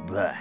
Bleh.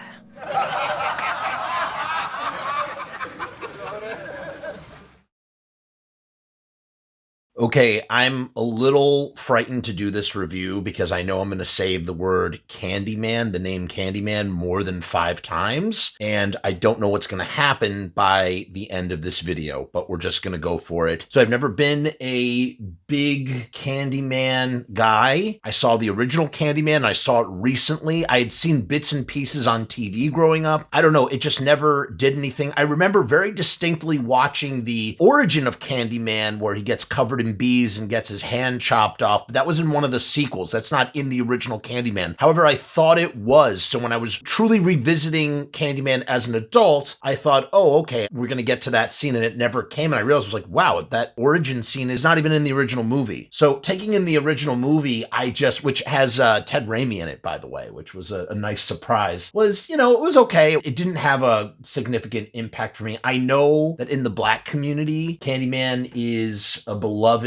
Okay, I'm a little frightened to do this review because I know I'm going to say the word Candyman, the name Candyman, more than 5 times, and I don't know what's going to happen by the end of this video, but we're just going to go for it. So I've never been a big Candyman guy. I saw the original Candyman. I saw it recently. I had seen bits and pieces on TV growing up. I don't know. It just never did anything. I remember very distinctly watching the origin of Candyman where he gets covered in bees and gets his hand chopped off. But that was in one of the sequels. That's not in the original Candyman. However, I thought it was. So when I was truly revisiting Candyman as an adult, I thought, oh, okay, we're going to get to that scene, and it never came. And I realized, I was like, wow, that origin scene is not even in the original movie. So taking in the original movie, which has Ted Raimi in it, by the way, which was a nice surprise, was, it was okay. It didn't have a significant impact for me. I know that in the Black community, Candyman is a beloved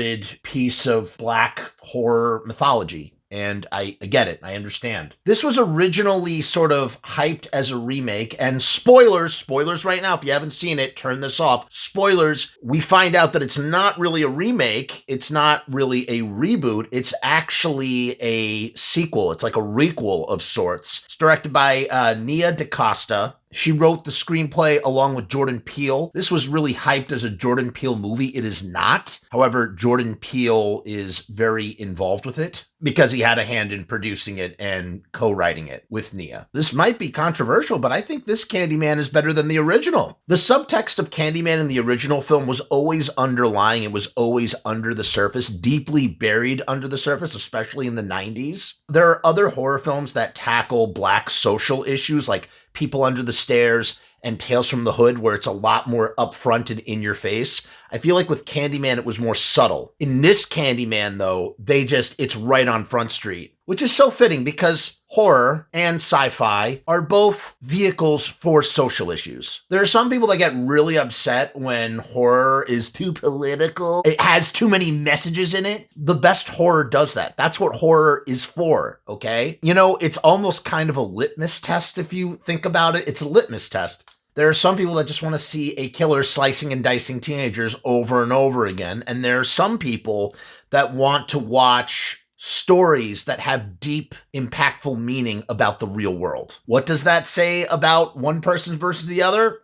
piece of Black horror mythology. And I get it. I understand. This was originally sort of hyped as a remake, and spoilers right now. If you haven't seen it, turn this off. Spoilers, we find out that it's not really a remake. It's not really a reboot. It's actually a sequel. It's like a requel of sorts. It's directed by Nia DaCosta. She wrote the screenplay along with Jordan Peele. This was really hyped as a Jordan Peele movie. It is not. However, Jordan Peele is very involved with it because he had a hand in producing it and co-writing it with Nia. This might be controversial, but I think this Candyman is better than the original. The subtext of Candyman in the original film was always underlying. It was always under the surface, deeply buried under the surface, especially in the 90s. There are other horror films that tackle Black social issues like People Under the Stairs and Tales from the Hood, where it's a lot more upfront and in your face. I feel like with Candyman, it was more subtle. In this Candyman, though, it's right on Front Street, which is so fitting because horror and sci-fi are both vehicles for social issues. There are some people that get really upset when horror is too political. It has too many messages in it. The best horror does that. That's what horror is for, okay? It's almost kind of a litmus test if you think about it. It's a litmus test. There are some people that just want to see a killer slicing and dicing teenagers over and over again. And there are some people that want to watch stories that have deep, impactful meaning about the real world. What does that say about one person versus the other?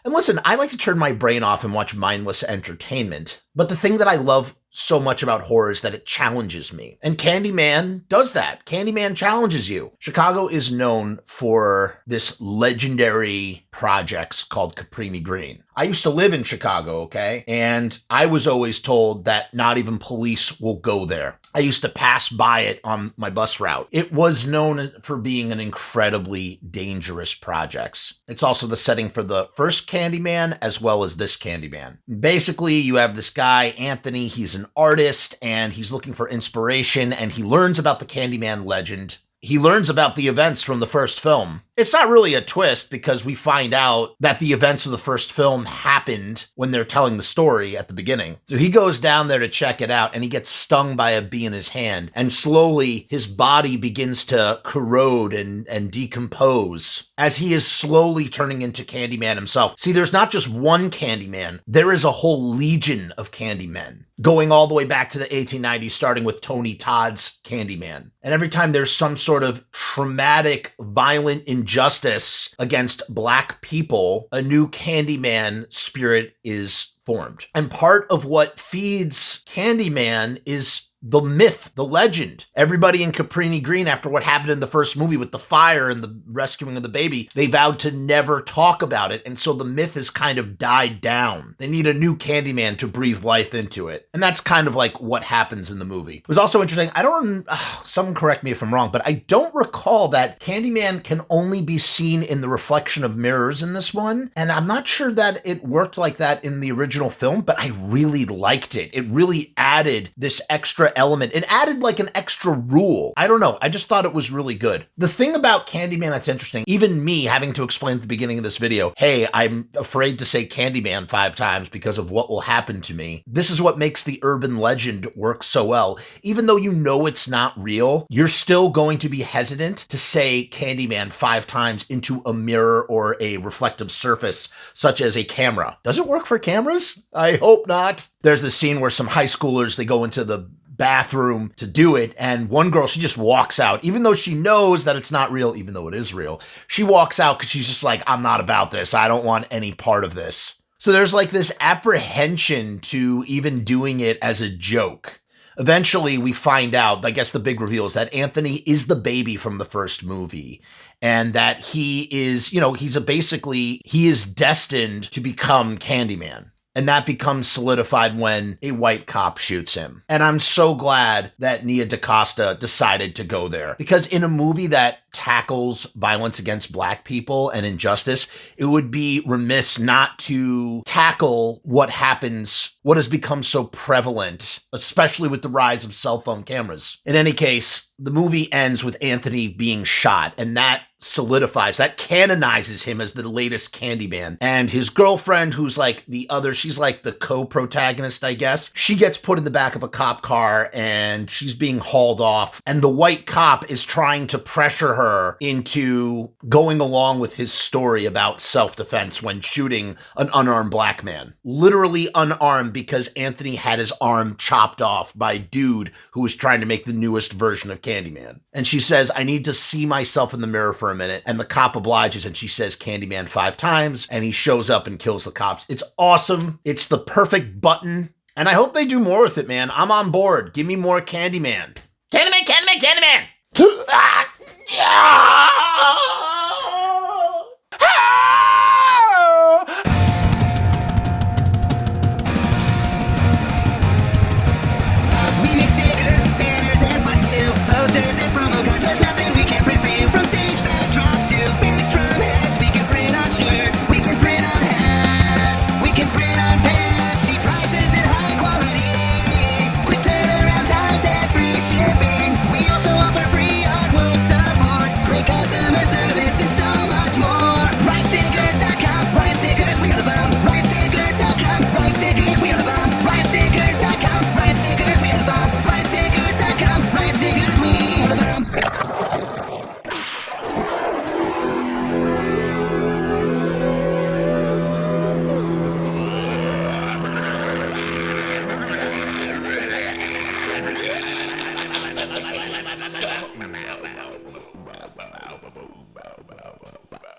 And listen, I like to turn my brain off and watch mindless entertainment. But the thing that I love so much about horror is that it challenges me. And Candyman does that. Candyman challenges you. Chicago is known for this legendary projects called Cabrini Green. I used to live in Chicago, okay? And I was always told that not even police will go there. I used to pass by it on my bus route. It was known for being an incredibly dangerous projects. It's also the setting for the first Candyman as well as this Candyman. Basically, you have this guy, Anthony. He's an artist and he's looking for inspiration, and he learns about the Candyman legend. He learns about the events from the first film. It's not really a twist because we find out that the events of the first film happened when they're telling the story at the beginning. So he goes down there to check it out and he gets stung by a bee in his hand, and slowly his body begins to corrode and decompose as he is slowly turning into Candyman himself. See, there's not just one Candyman. There is a whole legion of Candymen going all the way back to the 1890s, starting with Tony Todd's Candyman. And every time there's some sort of traumatic, violent injustice against Black people, a new Candyman spirit is formed. And part of what feeds Candyman is the myth, the legend. Everybody in Cabrini Green, after what happened in the first movie with the fire and the rescuing of the baby, they vowed to never talk about it. And so the myth has kind of died down. They need a new Candyman to breathe life into it. And that's kind of like what happens in the movie. It was also interesting. Someone correct me if I'm wrong, but I don't recall that Candyman can only be seen in the reflection of mirrors in this one. And I'm not sure that it worked like that in the original film, but I really liked it. It really added this extra extra element. It added like an extra rule. I don't know. I just thought it was really good. The thing about Candyman that's interesting, even me having to explain at the beginning of this video, hey, I'm afraid to say Candyman 5 times because of what will happen to me. This is what makes the urban legend work so well. Even though you know it's not real, you're still going to be hesitant to say Candyman 5 times into a mirror or a reflective surface, such as a camera. Does it work for cameras? I hope not. There's this scene where some high schoolers, they go into the bathroom to do it, and one girl, she just walks out, even though she knows that it's not real, even though it is real. She walks out because she's just like, I'm not about this. I don't want any part of this. So there's like this apprehension to even doing it as a joke. Eventually, we find out, I guess the big reveal is that Anthony is the baby from the first movie. And that he is, he is destined to become Candyman. And that becomes solidified when a white cop shoots him. And I'm so glad that Nia DaCosta decided to go there. Because in a movie that tackles violence against Black people and injustice, it would be remiss not to tackle what has become so prevalent, especially with the rise of cell phone cameras. In any case, the movie ends with Anthony being shot, and that canonizes him as the latest Candyman. And his girlfriend, who's like she's like the co-protagonist, I guess. She gets put in the back of a cop car and she's being hauled off. And the white cop is trying to pressure her into going along with his story about self-defense when shooting an unarmed Black man. Literally unarmed because Anthony had his arm chopped off by a dude who was trying to make the newest version of Candyman. And she says, I need to see myself in the mirror for a minute. And the cop obliges and she says Candyman 5 times and he shows up and kills the cops. It's awesome. It's the perfect button. And I hope they do more with it, man. I'm on board. Give me more Candyman. Candyman, Candyman, Candyman!